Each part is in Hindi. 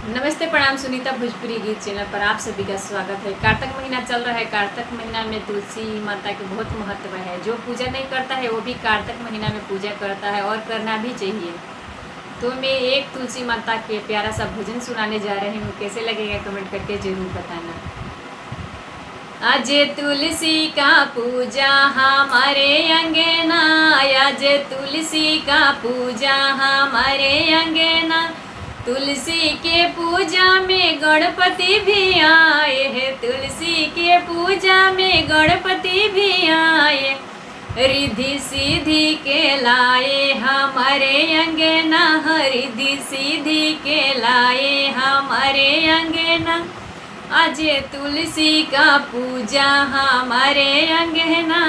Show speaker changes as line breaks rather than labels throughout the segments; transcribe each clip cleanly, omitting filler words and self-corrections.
नमस्ते प्रणाम सुनीता भोजपुरी गीत चैनल पर आप सभी का स्वागत है। कार्तिक महीना चल रहा है। कार्तिक महीना में तुलसी माता के बहुत महत्व है। जो पूजा नहीं करता है वो भी कार्तिक महीना में पूजा करता है और करना भी चाहिए। तो मैं एक तुलसी माता के प्यारा सा भजन सुनाने जा रही हूँ। कैसे लगेगा कमेंट करके जरूर बताना। आज तुलसी का पूजा हमारे अंगना, आज तुलसी का पूजा हमारे अंगना। तुलसी के पूजा में गणपति भी आए हैं, तुलसी के पूजा में गणपति भी आए। रिद्धि सीधी के लाए हमारे अंगना, रिद्धि सीधी के लाए हमारे अंगना। आज तुलसी का पूजा हमारे अंगना,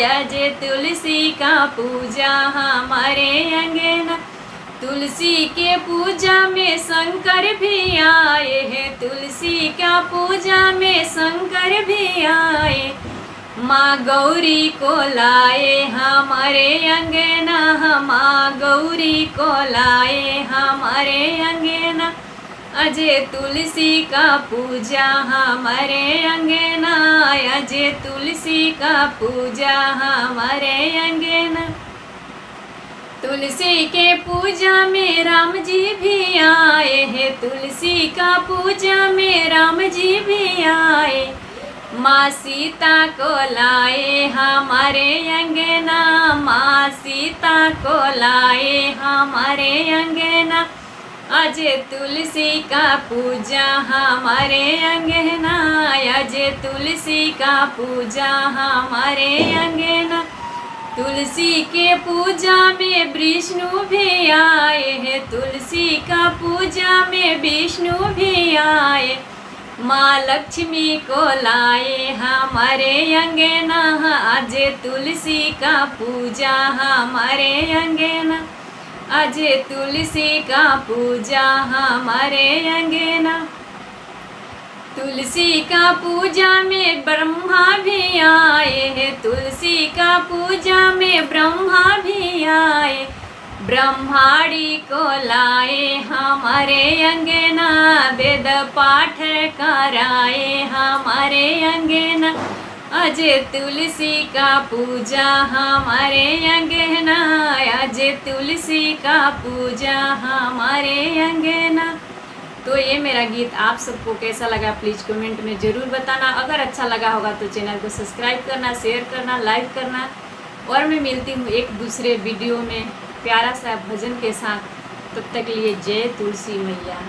आज तुलसी का पूजा हमारे अंगना। तुलसी के पूजा में शंकर भी आए हैं, तुलसी का पूजा में शंकर भी आए। माँ गौरी को लाए हमारे अंगना, माँ गौरी को लाए हमारे अंगना। अजय तुलसी का पूजा हमारे अंगना, अजय तुलसी का पूजा हमारे अंगना। तुलसी के पूजा में राम जी भी आए हैं, तुलसी का पूजा में राम जी भी आए। माँ सीता को लाए हमारे अंगना, माँ सीता को लाए हमारे अंगना। आज तुलसी का पूजा हमारे अंगना, आज तुलसी का पूजा हमारे अंगना। तुलसी के पूजा में विष्णु भी आए हैं, तुलसी का पूजा में विष्णु भी आए। माँ लक्ष्मी को लाए हमारे अंगना, आज तुलसी का पूजा हमारे अंगना, आज तुलसी का पूजा हमारे अंगना। तुलसी का पूजा में ब्रह्मा भी आए हैं, तुलसी का पूजा में ब्रह्मा भी आए। ब्रह्माड़ी को लाए हमारे अंगना, वेद पाठ कराए हमारे अंगना। आज तुलसी का पूजा हमारे अंगना, आज तुलसी का पूजा हमारे अंगना। तो ये मेरा गीत आप सबको कैसा लगा प्लीज़ कमेंट में ज़रूर बताना। अगर अच्छा लगा होगा तो चैनल को सब्सक्राइब करना, शेयर करना, लाइक करना। और मैं मिलती हूँ एक दूसरे वीडियो में प्यारा सा भजन के साथ। तब तक लिए जय तुलसी मैया।